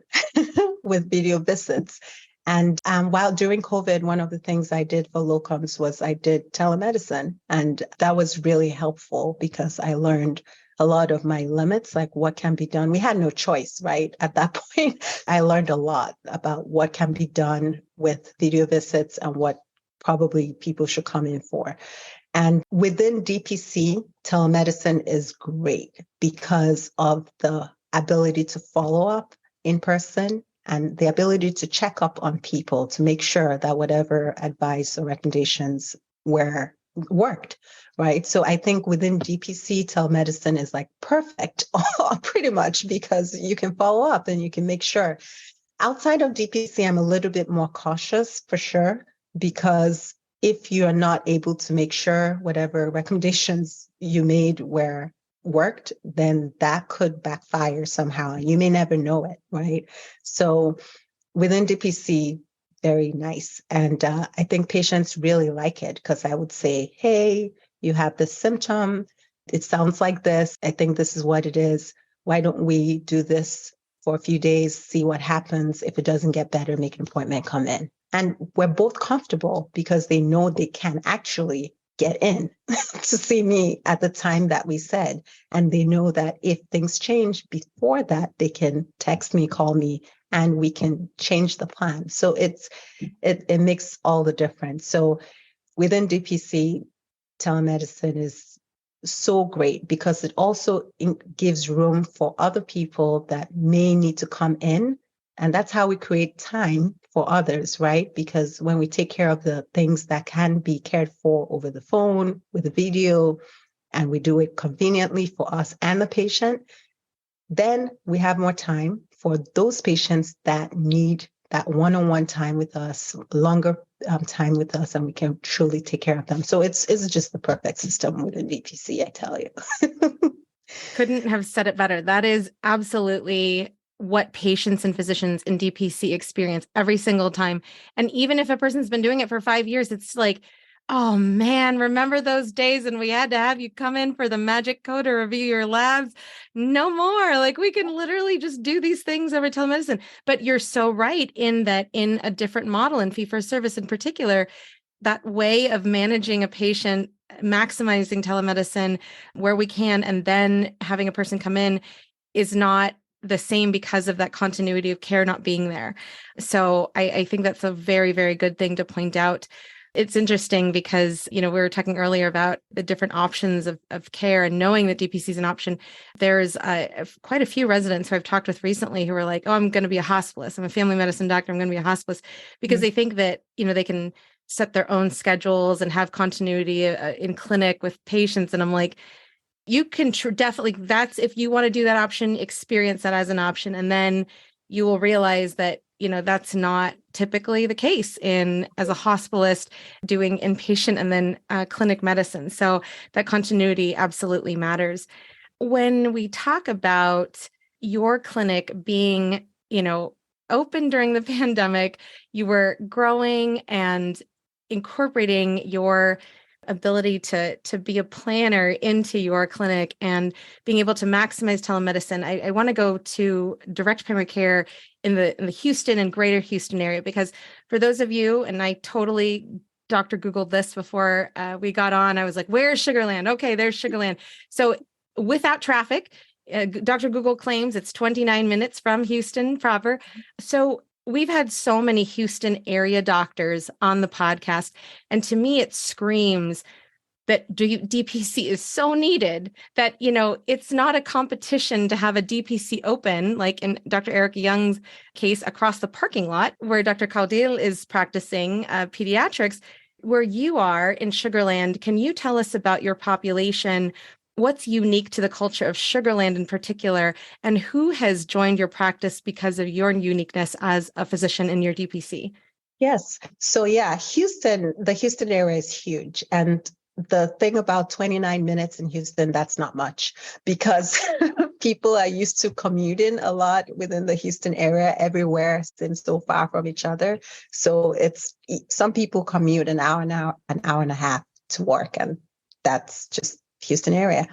with video visits. And while during COVID, one of the things I did for locums was I did telemedicine. And that was really helpful because I learned a lot of my limits, like what can be done. We had no choice, right? At that point, I learned a lot about what can be done with video visits and what probably people should come in for. And within DPC, telemedicine is great because of the ability to follow up in person and the ability to check up on people to make sure that whatever advice or recommendations worked, right? So I think within DPC, telemedicine is like perfect, pretty much, because you can follow up and you can make sure. Outside of DPC, I'm a little bit more cautious for sure, because if you are not able to make sure whatever recommendations you made worked, then that could backfire somehow. You may never know it, right? So within DPC, very nice. And I think patients really like it because I would say, hey, you have this symptom. It sounds like this. I think this is what it is. Why don't we do this for a few days, see what happens? If it doesn't get better, make an appointment, come in. And we're both comfortable because they know they can actually get in to see me at the time that we said. And they know that if things change before that, they can text me, call me, and we can change the plan. So it makes all the difference. So within DPC, telemedicine is so great because it also gives room for other people that may need to come in. And that's how we create time for others, right? Because when we take care of the things that can be cared for over the phone, with a video, and we do it conveniently for us and the patient, then we have more time for those patients that need that one-on-one time with us, longer time with us, and we can truly take care of them. So it's just the perfect system within DPC, I tell you. Couldn't have said it better. That is absolutely what patients and physicians in DPC experience every single time. And even if a person's been doing it for 5 years, it's like, oh man, remember those days when we had to have you come in for the magic code to review your labs? No more. Like we can literally just do these things over telemedicine. But you're so right in that in a different model, in fee for service in particular, that way of managing a patient, maximizing telemedicine where we can, and then having a person come in is not the same because of that continuity of care not being there. So I think that's a very, very good thing to point out. It's interesting because, we were talking earlier about the different options of care and knowing that DPC is an option. There's quite a few residents who I've talked with recently who are like, oh, I'm going to be a hospitalist. I'm a family medicine doctor. I'm going to be a hospitalist because they think that, they can set their own schedules and have continuity in clinic with patients. And I'm like, you can definitely, that's, if you want to do that option, experience that as an option. And then you will realize that, that's not typically the case as a hospitalist doing inpatient and then clinic medicine. So that continuity absolutely matters. When we talk about your clinic being, open during the pandemic, you were growing and incorporating your ability to be a planner into your clinic and being able to maximize telemedicine. I want to go to direct primary care in the Houston and greater Houston area, because for those of you, and I totally Dr. Googled this before we got on, I was like, where's Sugarland? Okay, there's Sugarland. So without traffic, Dr. Google claims it's 29 minutes from Houston proper. So we've had so many Houston area doctors on the podcast. And to me, it screams that DPC is so needed that, it's not a competition to have a DPC open, like in Dr. Eric Young's case across the parking lot where Dr. Caudil is practicing pediatrics. Where you are in Sugarland, can you tell us about your population? What's unique to the culture of Sugarland in particular, and who has joined your practice because of your uniqueness as a physician in your DPC? Yes. So the Houston area is huge. And the thing about 29 minutes in Houston, that's not much because people are used to commuting a lot within the Houston area. Everywhere seems so far from each other. So some people commute an hour and a half to work, and that's just Houston area.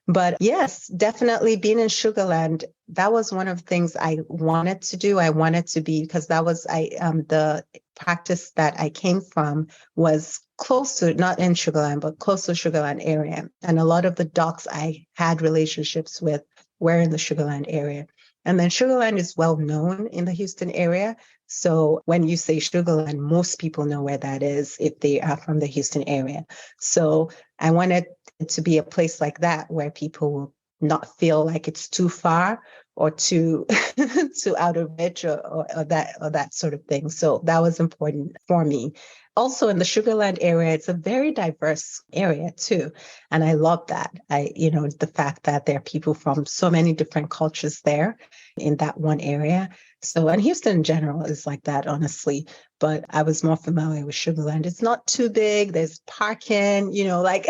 But yes, definitely being in Sugarland, that was one of the things I wanted to do. I wanted to be, because that was the practice that I came from was close to, not in Sugarland, but close to Sugarland area. And a lot of the docs I had relationships with were in the Sugarland area. And then Sugarland is well known in the Houston area. So when you say Sugarland, most people know where that is if they are from the Houston area. So I wanted it to be a place like that where people will not feel like it's too far or too out of reach or that sort of thing. So that was important for me. Also in the Sugarland area, it's a very diverse area too. And I love that. The fact that there are people from so many different cultures there in that one area. So, and Houston in general is like that, honestly. But I was more familiar with Sugarland. It's not too big. There's parking, like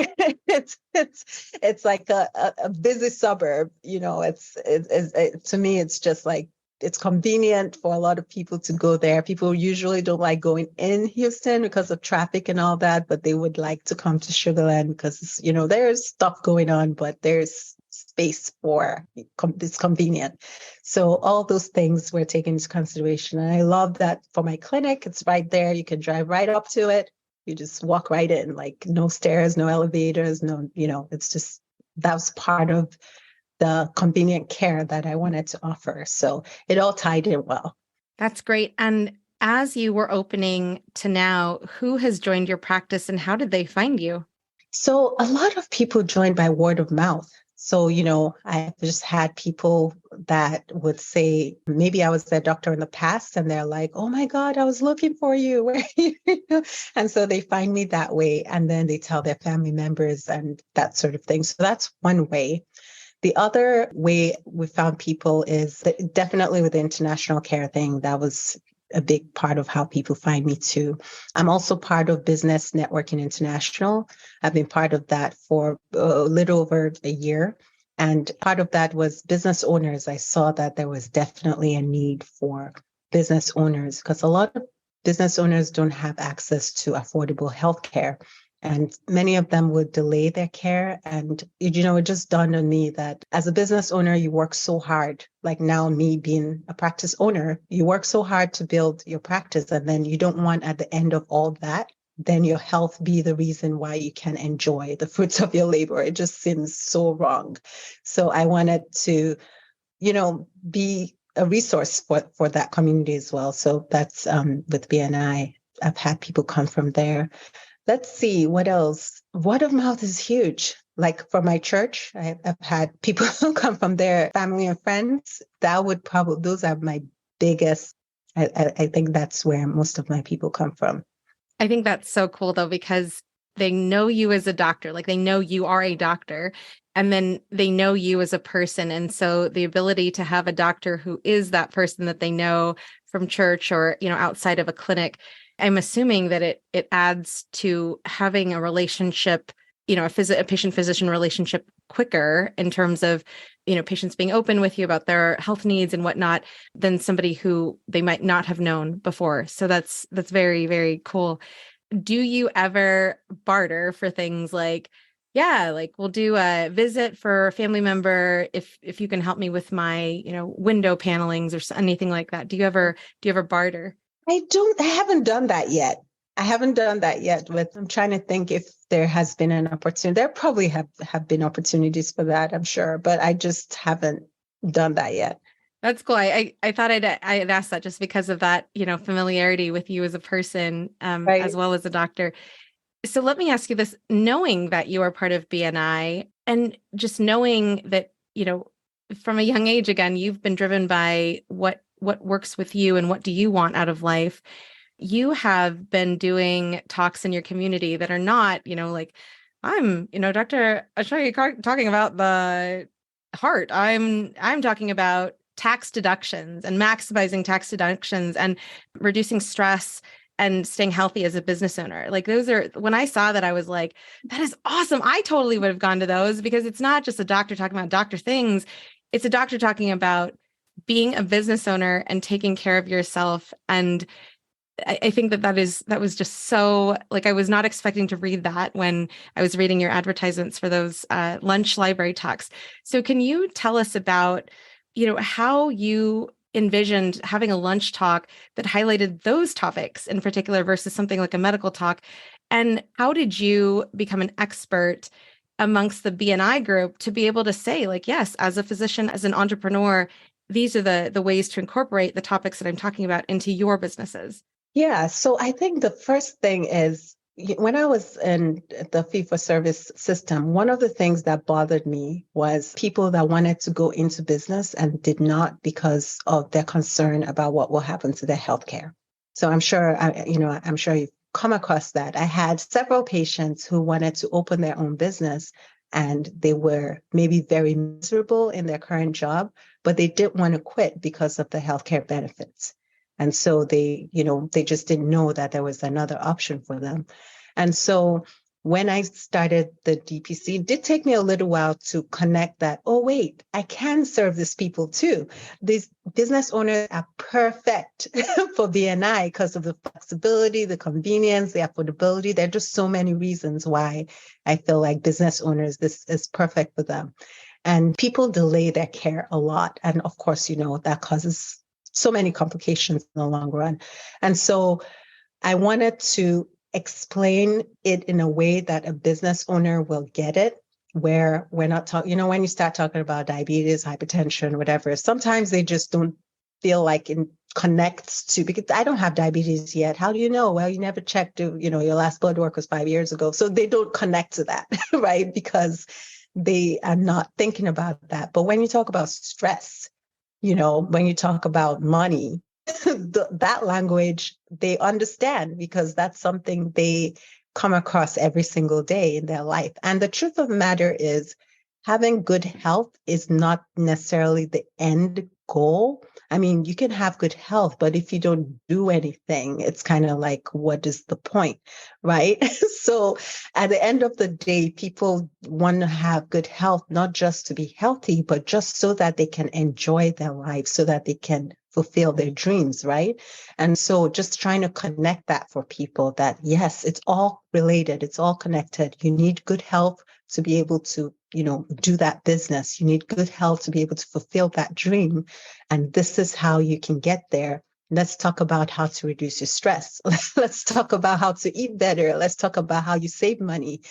it's like a busy suburb. To me, it's just like, it's convenient for a lot of people to go there. People usually don't like going in Houston because of traffic and all that, but they would like to come to Sugarland because, there's stuff going on, but there's space for it's convenient. So all those things were taken into consideration. And I love that for my clinic, it's right there. You can drive right up to it. You just walk right in, like no stairs, no elevators, no, it's just, that was part of the convenient care that I wanted to offer. So it all tied in well. That's great. And as you were opening to now, who has joined your practice and how did they find you? So a lot of people joined by word of mouth. So, I've just had people that would say, maybe I was their doctor in the past, and they're like, oh my God, I was looking for you. Where are you? And so they find me that way. And then they tell their family members and that sort of thing. So that's one way. The other way we found people is definitely with the international care thing. That was a big part of how people find me too. I'm also part of Business Networking International. I've been part of that for a little over a year. And part of that was business owners. I saw that there was definitely a need for business owners because a lot of business owners don't have access to affordable healthcare. And many of them would delay their care. And, it just dawned on me that as a business owner, you work so hard. Like now, me being a practice owner, you work so hard to build your practice. And then you don't want at the end of all that, then your health be the reason why you can enjoy the fruits of your labor. It just seems so wrong. So I wanted to, be a resource for that community as well. So that's with BNI. I've had people come from there. Let's see, what else? Word of mouth is huge. Like for my church, I've had people come from their family and friends. Those are my biggest. I think that's where most of my people come from. I think that's so cool though, because they know you as a doctor, like they know you are a doctor, and then they know you as a person. And so the ability to have a doctor who is that person that they know from church or, outside of a clinic, I'm assuming that it adds to having a relationship, a patient-physician relationship quicker in terms of, patients being open with you about their health needs and whatnot than somebody who they might not have known before. So that's very, very cool. Do you ever barter for things like, yeah, like we'll do a visit for a family member if you can help me with my, window panelings or anything like that? Do you ever barter? I haven't done that yet. I'm trying to think if there has been an opportunity. There probably have been opportunities for that, I'm sure, but I just haven't done that yet. That's cool. I thought I'd ask that just because of that, familiarity with you as a person, Right. as well as a doctor. So let me ask you this, knowing that you are part of BNI and just knowing that, from a young age, again, you've been driven by what works with you and what do you want out of life. You have been doing talks in your community that are not, like I'm, Dr. Ashaye talking about the heart. I'm talking about tax deductions and maximizing tax deductions and reducing stress and staying healthy as a business owner. Like those are, when I saw that, I was like, that is awesome. I totally would have gone to those because it's not just a doctor talking about doctor things. It's a doctor talking about being a business owner and taking care of yourself. And I think that was just so, like, I was not expecting to read that when I was reading your advertisements for those lunch library talks. So can you tell us about, how you envisioned having a lunch talk that highlighted those topics in particular versus something like a medical talk? And how did you become an expert amongst the BNI group to be able to say, like, yes, as a physician, as an entrepreneur, these are the ways to incorporate the topics that I'm talking about into your businesses? Yeah, so I think the first thing is when I was in the fee-for-service system, one of the things that bothered me was people that wanted to go into business and did not because of their concern about what will happen to their healthcare. So I'm sure, I'm sure you've come across that. I had several patients who wanted to open their own business and they were maybe very miserable in their current job, but they didn't want to quit because of the healthcare benefits. And so they just didn't know that there was another option for them. And so when I started the DPC, it did take me a little while to connect that, oh, wait, I can serve these people too. These business owners are perfect for BNI because of the flexibility, the convenience, the affordability. There are just so many reasons why I feel like business owners, this is perfect for them. And people delay their care a lot. And of course, that causes so many complications in the long run. And so I wanted to explain it in a way that a business owner will get it, where we're not talking, when you start talking about diabetes, hypertension, whatever, sometimes they just don't feel like it connects to, because I don't have diabetes yet. How do you know? Well, you never checked, your last blood work was 5 years ago. So they don't connect to that, right? Because they are not thinking about that. But when you talk about stress, when you talk about money, that language they understand, because that's something they come across every single day in their life. And the truth of the matter is, having good health is not necessarily the end goal. I mean, you can have good health, but if you don't do anything, it's kind of like, what is the point, right? So at the end of the day, people want to have good health, not just to be healthy, but just so that they can enjoy their life, so that they can fulfill their dreams, right? And so just trying to connect that for people, that yes, it's all related, it's all connected. You need good health to be able to, do that business. You need good health to be able to fulfill that dream. And this is how you can get there. Let's talk about how to reduce your stress. Let's talk about how to eat better. Let's talk about how you save money.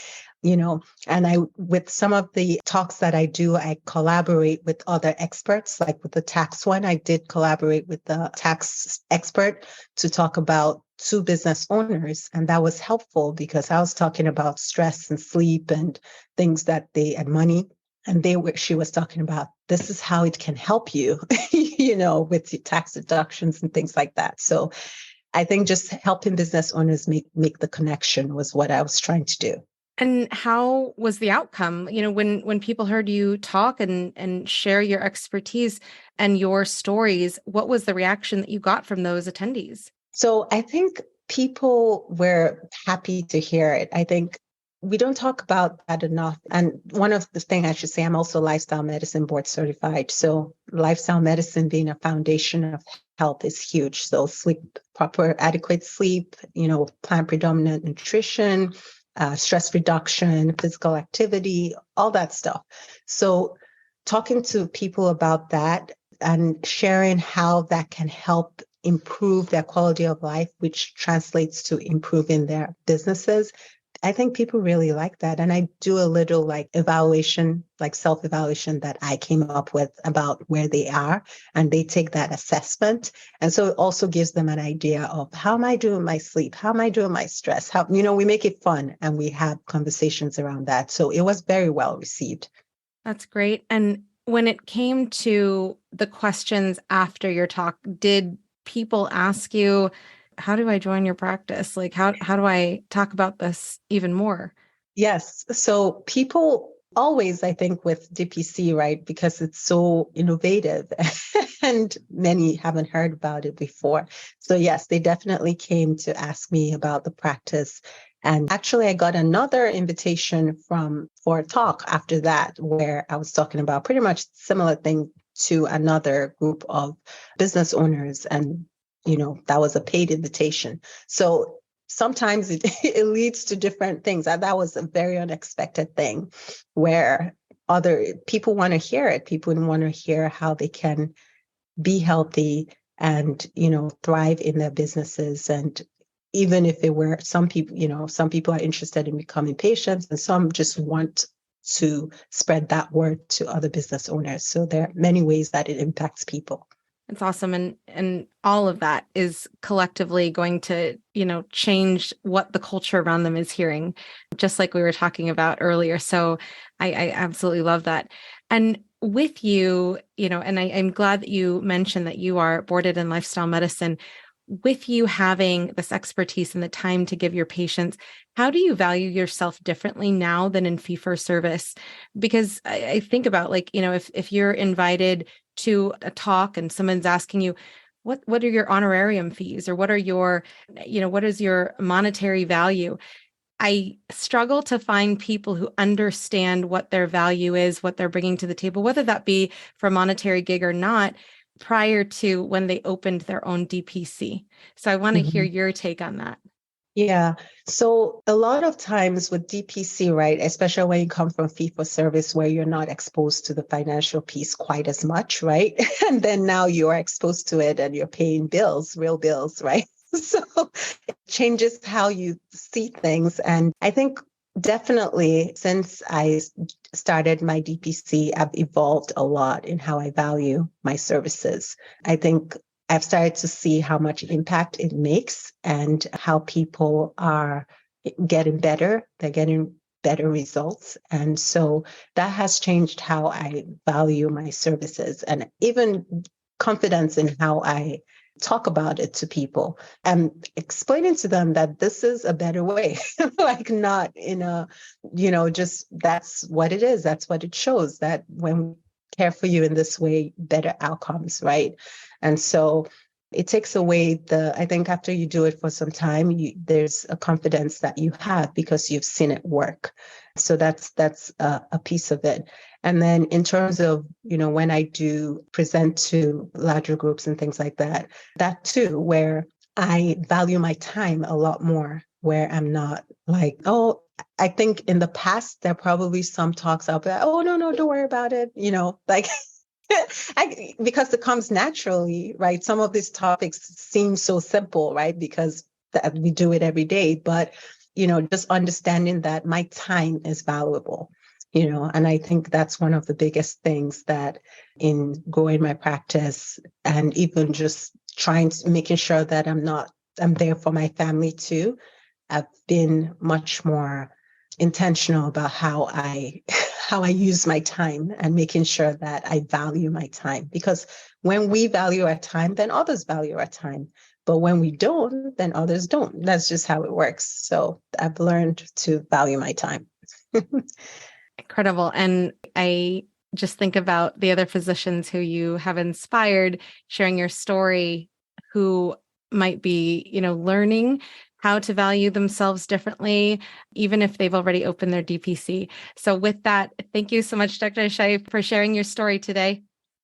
And with some of the talks that I do, I collaborate with other experts. Like with the tax one, I did collaborate with the tax expert to talk about two business owners. And that was helpful, because I was talking about stress and sleep and things and money. And she was talking about, this is how it can help you, with your tax deductions and things like that. So I think just helping business owners make the connection was what I was trying to do. And how was the outcome? When people heard you talk and share your expertise and your stories, what was the reaction that you got from those attendees? So I think people were happy to hear it. I think we don't talk about that enough. And one of the things I should say, I'm also lifestyle medicine board certified. So lifestyle medicine being a foundation of health is huge. So sleep, proper adequate sleep, plant predominant nutrition, stress reduction, physical activity, all that stuff. So talking to people about that and sharing how that can help improve their quality of life, which translates to improving their businesses, I think people really like that. And I do a little evaluation, self-evaluation that I came up with about where they are, and they take that assessment. And so it also gives them an idea of, how am I doing my sleep? How am I doing my stress? How, we make it fun and we have conversations around that. So it was very well received. That's great. And when it came to the questions after your talk, did people ask you, how do I join your practice? How do I talk about this even more? Yes. So people always, I think, with DPC, right, because it's so innovative and many haven't heard about it before. So yes, they definitely came to ask me about the practice. And actually, I got another invitation for a talk after that, where I was talking about pretty much similar thing to another group of business owners. And that was a paid invitation. So sometimes it leads to different things. That was a very unexpected thing, where other people want to hear it. People want to hear how they can be healthy and, thrive in their businesses. And even if it were some people are interested in becoming patients, and some just want to spread that word to other business owners. So there are many ways that it impacts people. It's awesome. And all of that is collectively going to, change what the culture around them is hearing, just like we were talking about earlier. So I absolutely love that. And with you, and I'm glad that you mentioned that you are boarded in lifestyle medicine. With you having this expertise and the time to give your patients, how do you value yourself differently now than in fee-for-service? Because I think about if you're invited to a talk and someone's asking you, what are your honorarium fees, or what are what is your monetary value? I struggle to find people who understand what their value is, what they're bringing to the table, whether that be for a monetary gig or not, prior to when they opened their own DPC. So I want to hear your take on that. Yeah. So a lot of times with DPC, right, especially when you come from fee for service where you're not exposed to the financial piece quite as much, right? And then now you're exposed to it and you're paying bills, real bills, right? So it changes how you see things. And I think definitely since I started my DPC, I've evolved a lot in how I value my services. I think I've started to see how much impact it makes and how people are getting better. They're getting better results. And so that has changed how I value my services and even confidence in how I talk about it to people and explaining to them that this is a better way, like not in a, just that's what it is. That's what it shows, that when we care for you in this way, better outcomes, right? And so it takes away I think after you do it for some time, there's a confidence that you have because you've seen it work. So that's a piece of it. And then in terms of, when I do present to larger groups and things like that, that too, where I value my time a lot more, where I'm not like, oh, I think in the past, there are probably some talks out there, oh, no, don't worry about it. Like, because it comes naturally, right? Some of these topics seem so simple, right? Because we do it every day, but, just understanding that my time is valuable, and I think that's one of the biggest things that in growing my practice and even just making sure that I'm there for my family too. I've been much more intentional about how I use my time and making sure that I value my time. Because when we value our time, then others value our time. But when we don't, then others don't. That's just how it works. So I've learned to value my time. Incredible. And I just think about the other physicians who you have inspired, sharing your story, who might be, learning how to value themselves differently, even if they've already opened their DPC. So with that, thank you so much, Dr. Ashaye, for sharing your story today.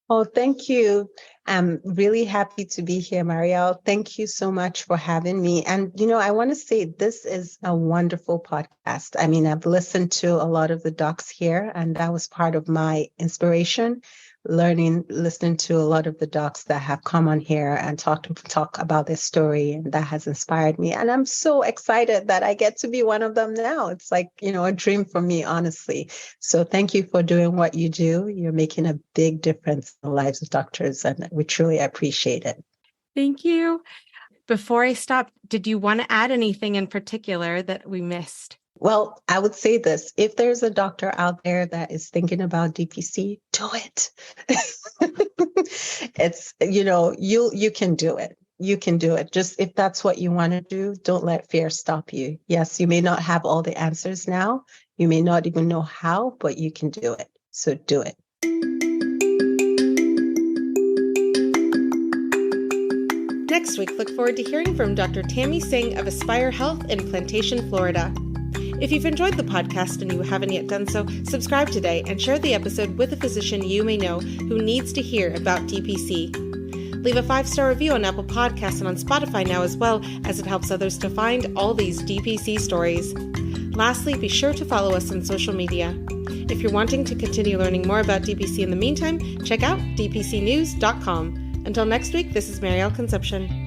Oh, thank you. I'm really happy to be here, Marielle. Thank you so much for having me. And, I want to say this is a wonderful podcast. I mean, I've listened to a lot of the docs here, and that was part of my inspiration, listening to a lot of the docs that have come on here and talk about their story, and that has inspired me. And I'm so excited that I get to be one of them now. It's like, a dream for me, honestly. So thank you for doing what you do. You're making a big difference in the lives of doctors, and we truly appreciate it. Thank you. Before I stop, did you want to add anything in particular that we missed? Well, I would say this. If there's a doctor out there that is thinking about DPC, do it. It's, you can do it. You can do it. Just if that's what you want to do, don't let fear stop you. Yes, you may not have all the answers now. You may not even know how, but you can do it. So do it. Next week, look forward to hearing from Dr. Tammy Singh of Aspire Health in Plantation, Florida. If you've enjoyed the podcast and you haven't yet done so, subscribe today and share the episode with a physician you may know who needs to hear about DPC. Leave a 5-star review on Apple Podcasts and on Spotify now as well, as it helps others to find all these DPC stories. Lastly, be sure to follow us on social media. If you're wanting to continue learning more about DPC in the meantime, check out dpcnews.com. Until next week, this is Marielle Concepcion.